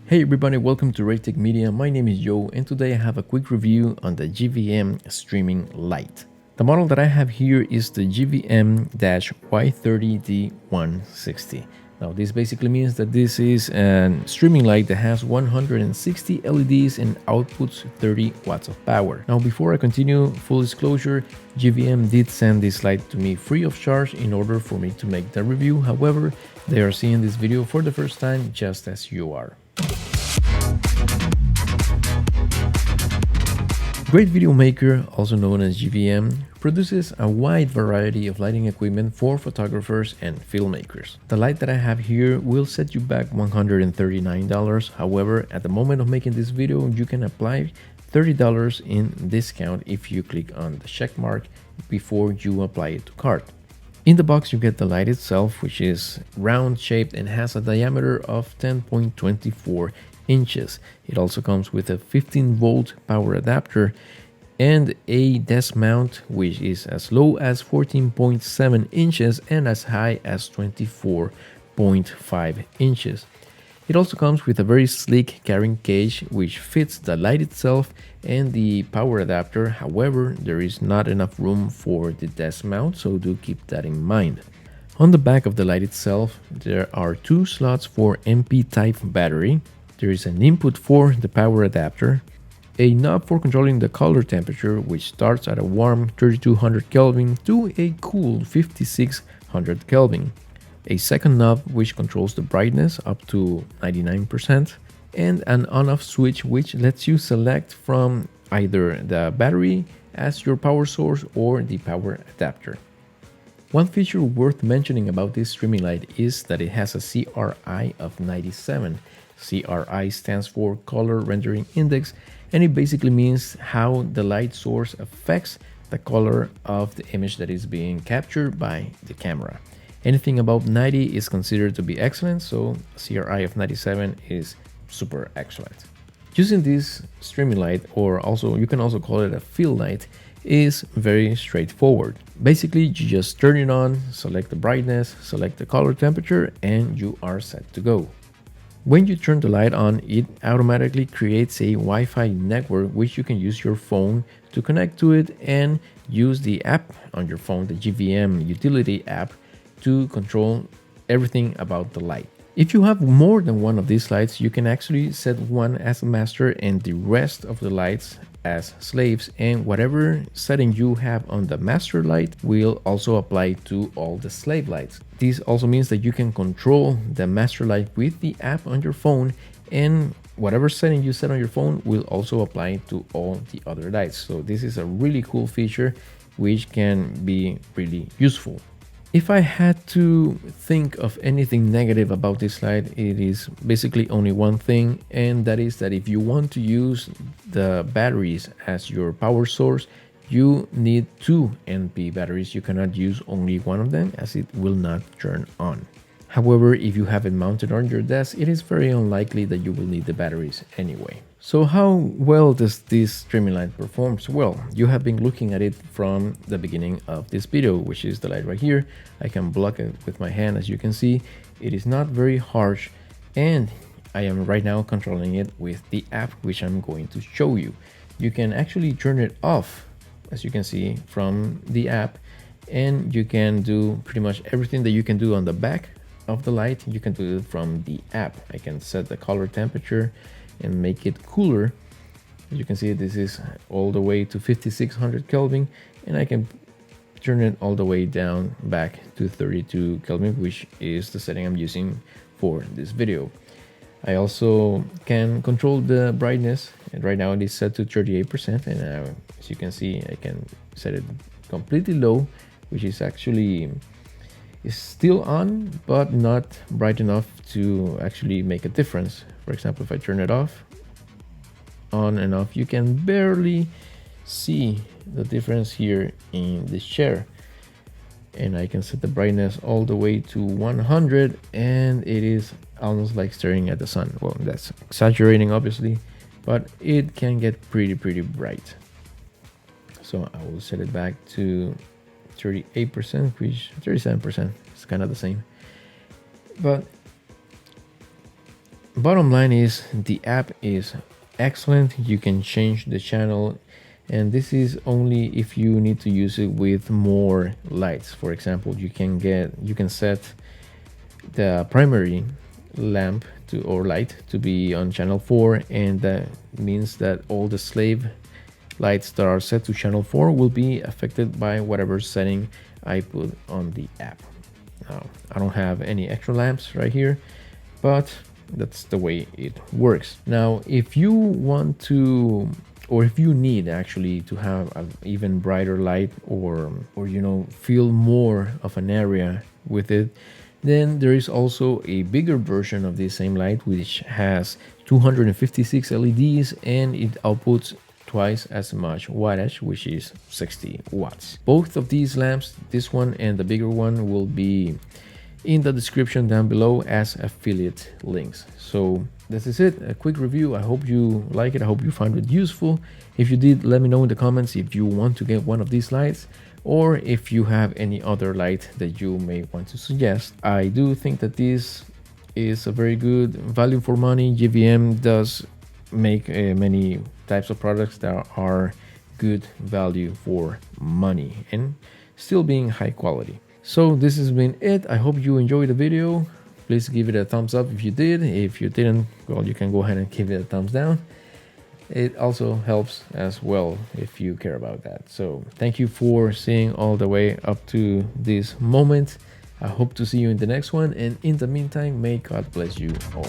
Hey everybody, welcome to REYTech Media. My name is Joe and today I have a quick review on the GVM streaming light. The model that I have here is the GVM Y30D160. Now this basically means that this is a streaming light that has 160 LEDs and outputs 30 watts of power. Now before I continue, full disclosure, GVM did send this light to me free of charge in order for me to make the review. However, they are seeing this video for the first time just as you are. Great Video Maker, also known as GVM, produces a wide variety of lighting equipment for photographers and filmmakers. The light that I have here will set you back $139. However, at the moment of making this video, you can apply $30 in discount if you click on the check mark before you apply it to cart. In the box, you get the light itself, which is round shaped and has a diameter of 10.24 inches. It also comes with a 15-volt power adapter and a desk mount, which is as low as 14.7 inches and as high as 24.5 inches. It also comes with a very sleek carrying cage which fits the light itself and the power adapter. However, there is not enough room for the desk mount, so do keep that in mind. On the back of the light itself, there are two slots for MP type battery. There is an input for the power adapter, a knob for controlling the color temperature, which starts at a warm 3200 Kelvin to a cool 5600 Kelvin, a second knob which controls the brightness up to 99%, and an on-off switch which lets you select from either the battery as your power source or the power adapter. One feature worth mentioning about this streaming light is that it has a CRI of 97. CRI stands for Color Rendering Index, and it basically means how the light source affects the color of the image that is being captured by the camera. Anything above 90 is considered to be excellent, so CRI of 97 is super excellent. Using this streaming light, or also you can also call it a field light, is very straightforward. Basically, you just turn it on, select the brightness, select the color temperature, and you are set to go. When you turn the light on, it automatically creates a Wi-Fi network which you can use your phone to connect to it and use the app on your phone, the GVM utility app, to control everything about the light. If you have more than one of these lights, you can actually set one as a master and the rest of the lights as slaves, and whatever setting you have on the master light will also apply to all the slave lights. This also means that you can control the master light with the app on your phone, and whatever setting you set on your phone will also apply to all the other lights. So this is a really cool feature which can be really useful. If I had to think of anything negative about this light, it is basically only one thing, and that is that if you want to use the batteries as your power source, you need two NP batteries. You cannot use only one of them as it will not turn on. However, if you have it mounted on your desk, it is very unlikely that you will need the batteries anyway. So how well does this streaming light perform? Well, you have been looking at it from the beginning of this video, which is the light right here. I can block it with my hand. As you can see, it is not very harsh, and I am right now controlling it with the app, which I'm going to show you. You can actually turn it off, as you can see, from the app, and you can do pretty much everything that you can do on the back of the light. You can do it from the app. I can set the color temperature and make it cooler. As you can see, this is all the way to 5600 Kelvin, and I can turn it all the way down back to 32 Kelvin, which is the setting I'm using for this video. I also can control the brightness, and right now it is set to 38%, and as you can see, I can set it completely low, which is actually still on, but not bright enough to actually make a difference. For example, if I turn it off, on and off, you can barely see the difference here in this chair. And I can set the brightness all the way to 100, and it is almost like staring at the sun. Well, that's exaggerating obviously, but it can get pretty bright. So I will set it back to 38%, which 37%, it's kind of the same. But Bottom line is the app is excellent. You can change the channel, and this is only if you need to use it with more lights. For example, you can set the primary lamp to or light to be on channel 4, and that means that all the slave lights that are set to channel 4 will be affected by whatever setting I put on the app. Now, I don't have any extra lamps right here, but that's the way it works. Now, if you want to, or if you need actually to have an even brighter light, or you know, feel more of an area with it, then there is also a bigger version of this same light, which has 256 LEDs, and it outputs twice as much wattage, which is 60 watts. Both of these lamps, this one and the bigger one, will be in the description down below as affiliate links. So this is it, a quick review. I hope you like it. I hope you found it useful. If you did, let me know in the comments if you want to get one of these lights, or if you have any other light that you may want to suggest. I do think that this is a very good value for money. GVM does make many types of products that are good value for money and still being high quality. So this has been it. I hope you enjoyed the video. Please give it a thumbs up if you did. If you didn't, well, you can go ahead and give it a thumbs down. It also helps as well if you care about that. So thank you for seeing all the way up to this moment. I hope to see you in the next one, and in the meantime, may God bless you all.